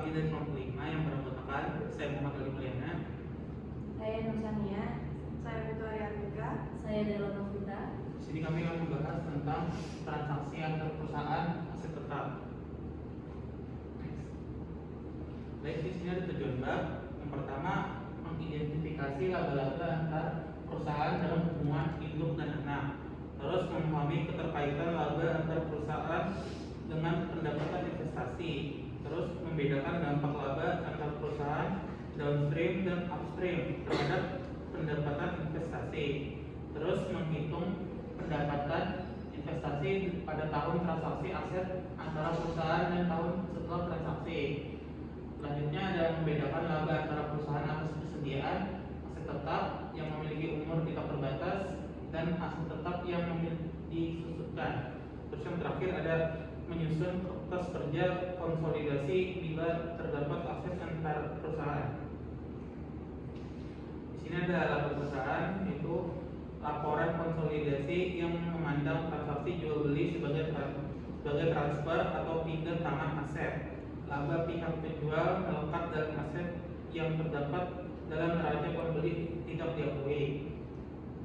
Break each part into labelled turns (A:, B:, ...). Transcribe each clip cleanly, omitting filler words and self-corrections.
A: kami dari kelompok 5 yang beranggotakan saya Muhammad Ali Mulyana,
B: saya Nursania, saya Victoria Andika, saya Dela Novita.
A: Di sini kami akan membahas tentang transaksi antar perusahaan aset tetap. Baik, di sini ada tujuan bab. Yang pertama, mengidentifikasi laba-laba antar perusahaan dalam hubungan induk dan anak. Terus memahami keterkaitan laba antar perusahaan dengan pendapatan investasi. Terus membedakan dampak laba antar perusahaan downstream dan upstream terhadap pendapatan investasi. Terus menghitung pendapatan investasi pada tahun transaksi aset antara perusahaan dan tahun setelah transaksi. Selanjutnya ada membedakan laba antara perusahaan atas persediaan aset tetap yang memiliki umur tidak terbatas dan aset tetap yang disusutkan. Terus yang terakhir ada menyusun kertas kerja konsolidasi bila terdapat aset antar perusahaan. Di sini ada laba perusahaan, yaitu laporan konsolidasi yang memandang transaksi jual beli sebagai transfer atau pindah tangan aset. Laba pihak penjual melekat dalam aset yang terdapat dalam neraca pembeli tidak diakui.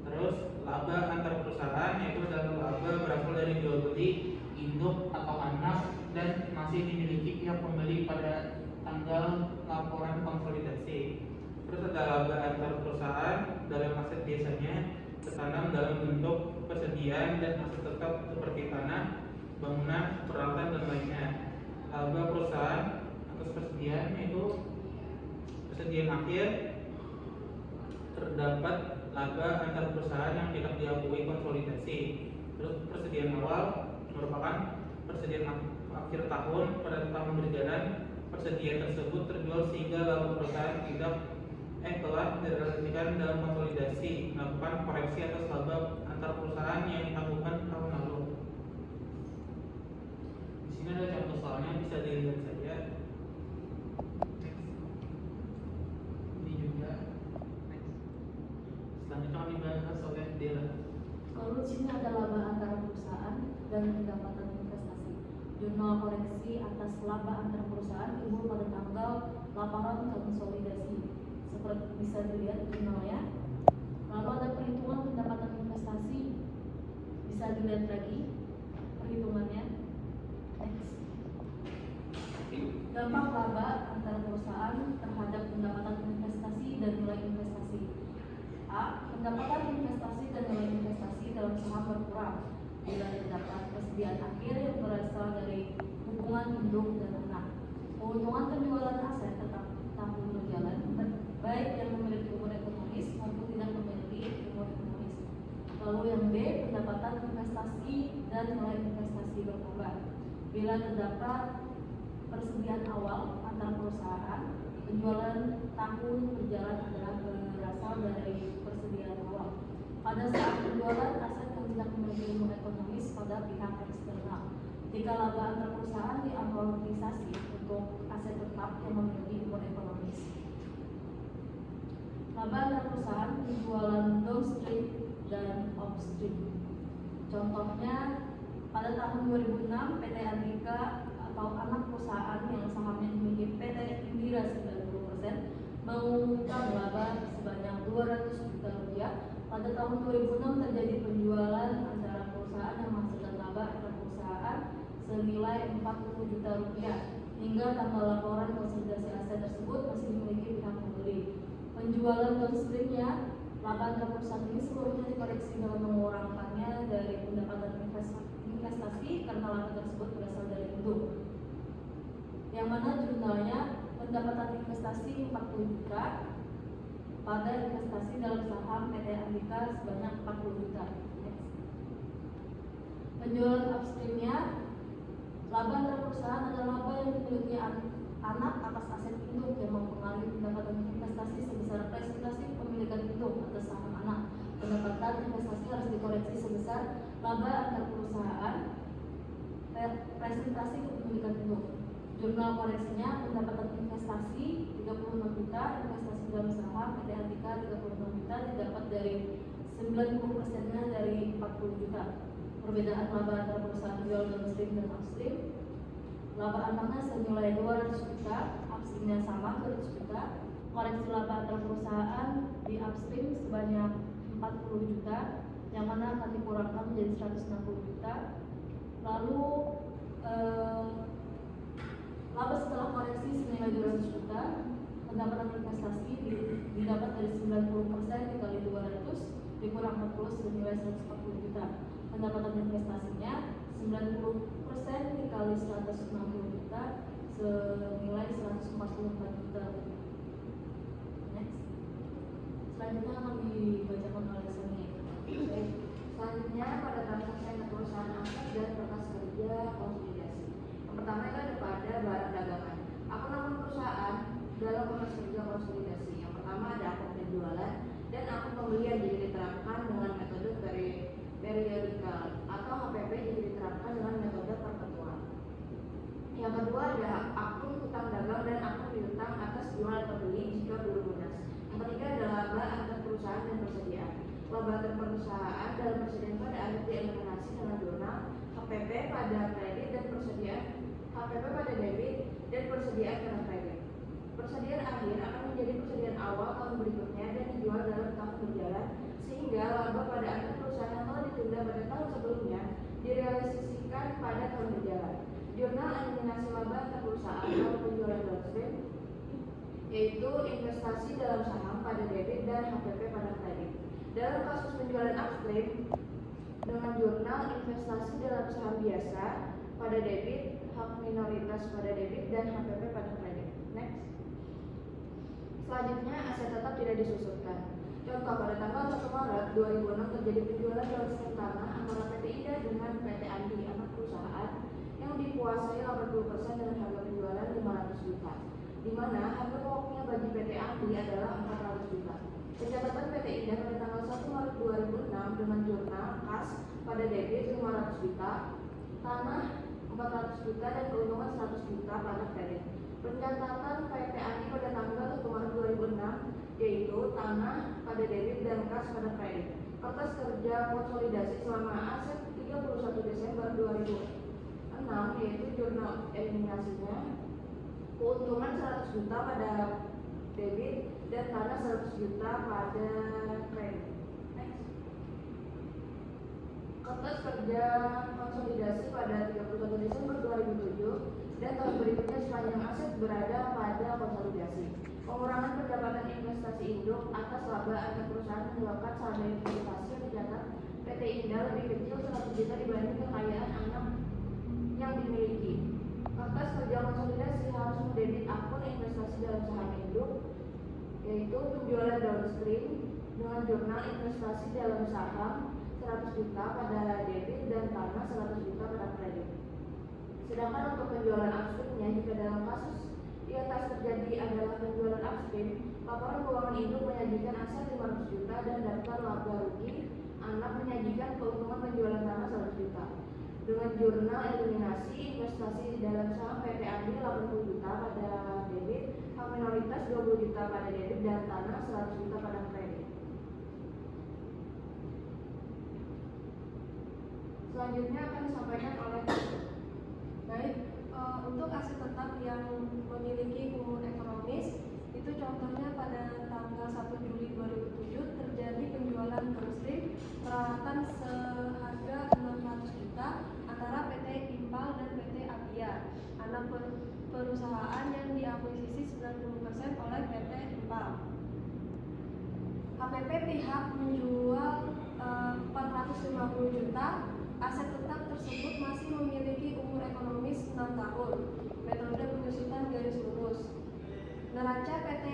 A: Terus laba antar perusahaan, yaitu adalah laba berasal dari jual beli induk atau anak dan masih dimiliki pihak pembeli pada tanggal laporan konsolidasi. Terus ada laba antar perusahaan dalam aset biasanya tertanam dalam bentuk persediaan dan aset tetap seperti tanah, bangunan, peralatan dan lainnya. Laba perusahaan atas persediaan, yaitu persediaan akhir, terdapat laba antar perusahaan yang tidak diakui konsolidasi. Terus persediaan awal merupakan persediaan akhir tahun pada tahun berjalan. Persediaan tersebut terjual sehingga laba perusahaan telah direalisasikan dalam konsolidasi, melakukan koreksi atas laba antar perusahaan yang ditangguhkan tahun lalu. Di sini ada contoh soalnya, bisa dilihat saja. Ini juga. Selanjutnya kami bahas oleh Dela.
B: Lalu di sini ada laba antara perusahaan dan pendapatan investasi. Jurnal koreksi atas laba antara perusahaan timbul pada tanggal laporan konsolidasi. Seperti bisa dilihat jurnalnya. Lalu ada perhitungan pendapatan investasi. Bisa dilihat lagi perhitungannya. Next. Dampak laba antara perusahaan terhadap pendapatan investasi dan nilai investasi. A. Pendapatan investasi dan nilai investasi dalam saham berkurang bila terdapat persediaan akhir yang berasal dari hubungan induk dan anak. Keuntungan penjualan aset tetap tahun berjalan, baik yang memiliki umur ekonomis maupun tidak memiliki umur ekonomis. Lalu yang B. Pendapatan investasi dan nilai investasi berkembang bila terdapat persediaan awal antar perusahaan. Penjualan tahun berjalan adalah berasal dari persediaan awal. Pada saat penjualan aset yang tidak memiliki umur ekonomis pada pihak eksternal. Jika laba antar perusahaan diamortisasi untuk aset tetap yang memiliki umur ekonomis. Laba antar perusahaan penjualan downstream dan upstream. Contohnya pada tahun 2006 PT Andika atau anak perusahaan yang sahamnya dimiliki PT Indira 90% mengumumkan laba sebanyak 200 juta rupiah. Pada tahun 2006 terjadi penjualan antara perusahaan yang menghasilkan laba antar perusahaan senilai 40 juta rupiah. Hingga tanggal laporan konsolidasi aset tersebut masih dimiliki pihak pembeli. Penjualan downstreamnya, laba antar perusahaan ini seluruhnya dikoreksi dengan mengurangkannya dari pendapatan investasi karena laba tersebut berasal dari induk. Yang mana jurnalnya pendapatan investasi 40 juta pada investasi dalam saham PT Andika sebanyak 40 juta. Next. Penjualan upstreamnya, laba antar perusahaan adalah laba yang dimiliki anak atas aset induk yang mempengaruhi pendapatan investasi sebesar presentasi pemilikan induk atas saham anak. Pendapatan investasi harus dikoreksi sebesar laba antar perusahaan presentasi kepemilikan induk. Jurnal koreksinya pendapatan investasi 36 juta, investasi dalam saham PT Andika 36 juta didapat dari 90%-nya dari 40 juta. Perbedaan laba antara perusahaan jual downstream dan upstream. laba anaknya senilai 200 juta, upstreamnya sama 200 juta, koreksi laba antar perusahaan di upstream sebanyak 40 juta, yang mana akan dikurangkan menjadi 160 juta. Lalu laba setelah koreksi senilai 200 juta, pendapatan investasi didapat dari 90% dikali 200 dikurang 40 senilai 140 juta. Pendapatan investasinya 90% dikali 160 juta senilai 144 juta. Next. Selanjutnya akan dibacakan oleh Sani.
C: Selanjutnya pada transaksi perusahaan aset dan berkas kerja konsolidasi. Yang pertama itu ada pada barang dagangan. Akun perusahaan dalam berkas kerja konsolidasi. Yang pertama ada akun penjualan dan akun pembelian jadi diterapkan dengan metode periodikal atau HPP jadi diterapkan dengan metode perpetual. Yang kedua ada akun hutang dagang dan akun piutang atas jual atau beli jika belum lunas. Yang ketiga ada laba antar perusahaan dan persediaan. Laba antar perusahaan dalam persediaan pada akhir dieliminasi dengan jurnal HPP pada kredit dan persediaan HPP pada debit dan persediaan pada kredit. Persediaan akhir akan menjadi persediaan awal tahun berikutnya dan dijual dalam tahun berjalan, sehingga laba pada akhir perusahaan yang telah ditunda pada tahun sebelumnya direalisasikan pada tahun berjalan. Jurnal eliminasi laba antar perusahaan atau penjualan downstream, yaitu investasi dalam saham pada debit dan HPP pada kredit. Dalam kasus penjualan upstream dengan jurnal investasi dalam saham biasa pada debit, hak minoritas pada debit dan HPP pada kredit. Next. Selanjutnya aset tetap tidak disusutkan. Contoh pada tanggal 1 Maret 2006 terjadi penjualan downstream tanah antara PT Ida dengan PT Andi anak perusahaan yang dikuasai 80% dengan harga penjualan 500 juta, di mana harga pokoknya bagi PT Andi adalah 400 juta. Pencatatan PT Ida pada tanggal 1 Maret 2006 dengan jurnal kas pada debit 500 juta, tanah 400 juta dan keuntungan 100 juta pada kredit. Pencatatan PT Andi pada tanggal 1 Maret 2006 yaitu tanah pada debit dan kas pada kredit. Kertas kerja konsolidasi selama aset 31 Desember 2006 yaitu jurnal eliminasinya keuntungan 100 juta pada debit dan tanah 100 juta pada kredit. Next. Kertas kerja konsolidasi pada 31 Desember 2007 dan tahun berikutnya sepanjang aset berada pada konsolidasi. Pengurangan pendapatan investasi induk atas laba antar perusahaan menyebabkan saldo investasi yang dicatat PT Indah lebih kecil 100 juta dibanding kekayaan anak yang dimiliki. Kertas kerja konsolidasi harus mendebit akun investasi dalam saham induk, yaitu penjualan downstream dengan jurnal investasi dalam saham 100 juta pada debit dan tanah 100 juta pada kredit. Sedangkan untuk penjualan upstreamnya, jika dalam kasus di atas terjadi adalah penjualan upstream, laporan keuangan induk menyajikan aset 500 juta dan daftar laba rugi anak menyajikan keuntungan penjualan tanah 100 juta. Dengan jurnal eliminasi investasi dalam saham PT Andi 80 juta pada debit, hak minoritas 20 juta pada debit dan tanah 100 juta pada kredit. Selanjutnya akan disampaikan oleh
D: Baik, untuk aset tetap yang memiliki umur ekonomis itu contohnya pada tanggal 1 Juli 2007 terjadi penjualan downstream peralatan seharga 600 juta antara PT Impal dan PT Avia, anak perusahaan yang diakuisisi 90% oleh PT Impal. HPP pihak menjual 450 juta. Aset tetap tersebut masih memiliki umur ekonomis 6 tahun. Metode penyusutan garis lurus. Neraca PT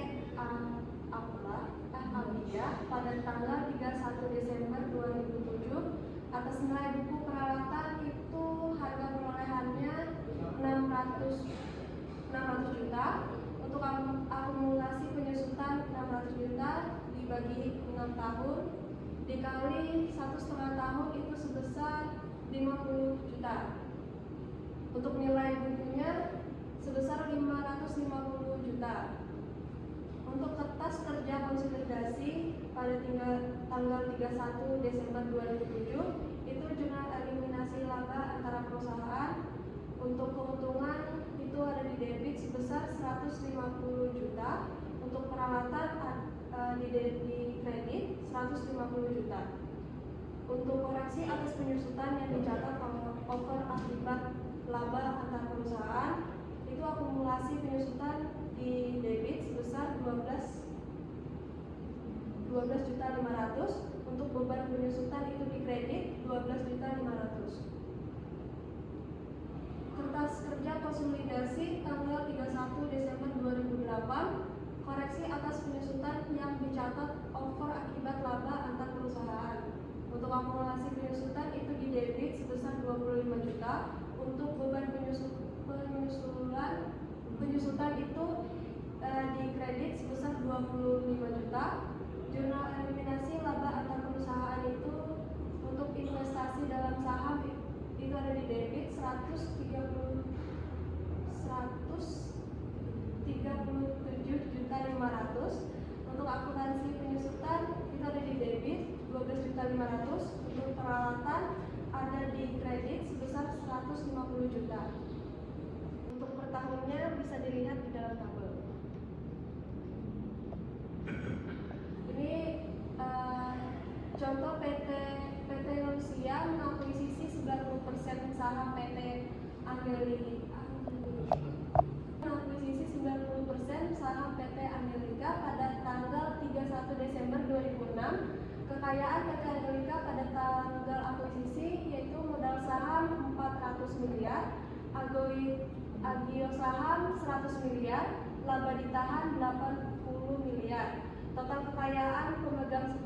D: Avia pada tanggal 31 Desember 2007 atas nilai buku peralatan itu harga perolehannya 600 juta. Untuk akumulasi penyusutan 600 juta dibagi 6 tahun dikali 1,5 tahun itu sebesar 50 juta. Untuk nilai bukunya sebesar 550 juta. Untuk kertas kerja konsolidasi pada tanggal 31 Desember 2007 itu jurnal eliminasi laba antara perusahaan untuk keuntungan di kredit 150 juta. Untuk koreksi atas penyusutan yang dicatat over akibat laba antar perusahaan, itu akumulasi penyusutan di debit sebesar 12.500.000. Untuk beban penyusutan itu di kredit 12.500.000. Kertas kerja konsolidasi tanggal 31 Desember 2008, koreksi atas penyusutan yang dicatat over akibat laba antar perusahaan. Untuk akumulasi penyusutan itu di debit sebesar 25 juta. Untuk beban penyusutan itu di kredit sebesar 25 juta. Jurnal eliminasi laba antar perusahaan itu untuk investasi dalam saham itu ada di debit 137.500.000. Untuk akuntansi penyusutan itu ada di debit 12.500.000. Untuk peralatan ada di kredit sebesar 150 juta. Untuk per tahunnya bisa dilihat di dalam tabel. Ini contoh PT Rusia mengakuisisi 90% saham PT mengakuisisi 90% saham PT Angelika pada tanggal 31 Desember 2006. Kekayaan PT Angelika pada tanggal akuisisi yaitu modal saham 400 miliar, agio saham 100 miliar, laba ditahan 80 miliar. Total kekayaan pemegang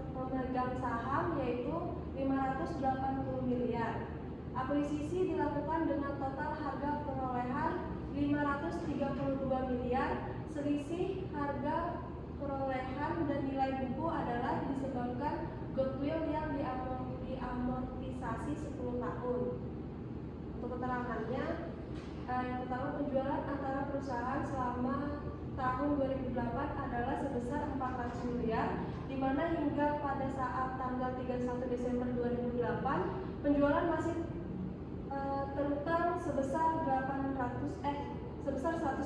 D: saham yaitu 580 miliar. Akuisisi dilakukan dengan total harga perolehan 532 miliar. Selisih harga perolehan dan nilai buku adalah disebabkan goodwill yang diamortisasi 10 tahun. Untuk keterangannya, yang pertama, penjualan antara perusahaan selama tahun 2008 adalah sebesar 400 miliar, di mana hingga pada saat tanggal 31 Desember 2008 penjualan masih terutang sebesar 100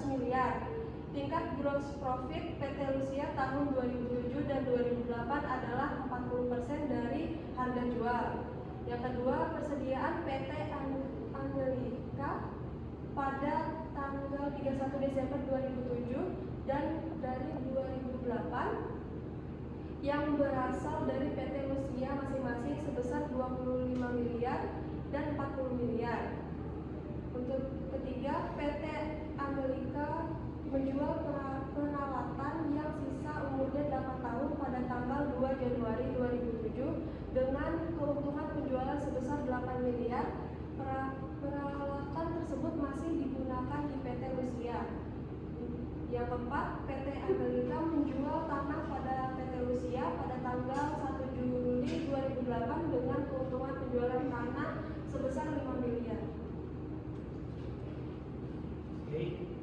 D: miliar. Tingkat gross profit PT Rusia tahun 2007 dan 2008 adalah 40% dari harga jual. Yang kedua, persediaan PT Angelika pada tanggal 31 Desember 2007 dan dari 2008 yang berasal dari PT Rusia masing-masing sebesar 25 miliar dan 40 miliar. Untuk ketiga, PT Angelika menjual peralatan yang sisa umurnya 8 tahun pada tanggal 2 Januari 2007 dengan keuntungan penjualan sebesar 8 miliar. Peralatan tersebut masih digunakan di PT Rusia. Yang keempat, PT Angelika menjual tanah pada PT Rusia pada tanggal 1 Juli 2008 dengan keuntungan penjualan tanah sebesar 5 miliar.
A: Oke.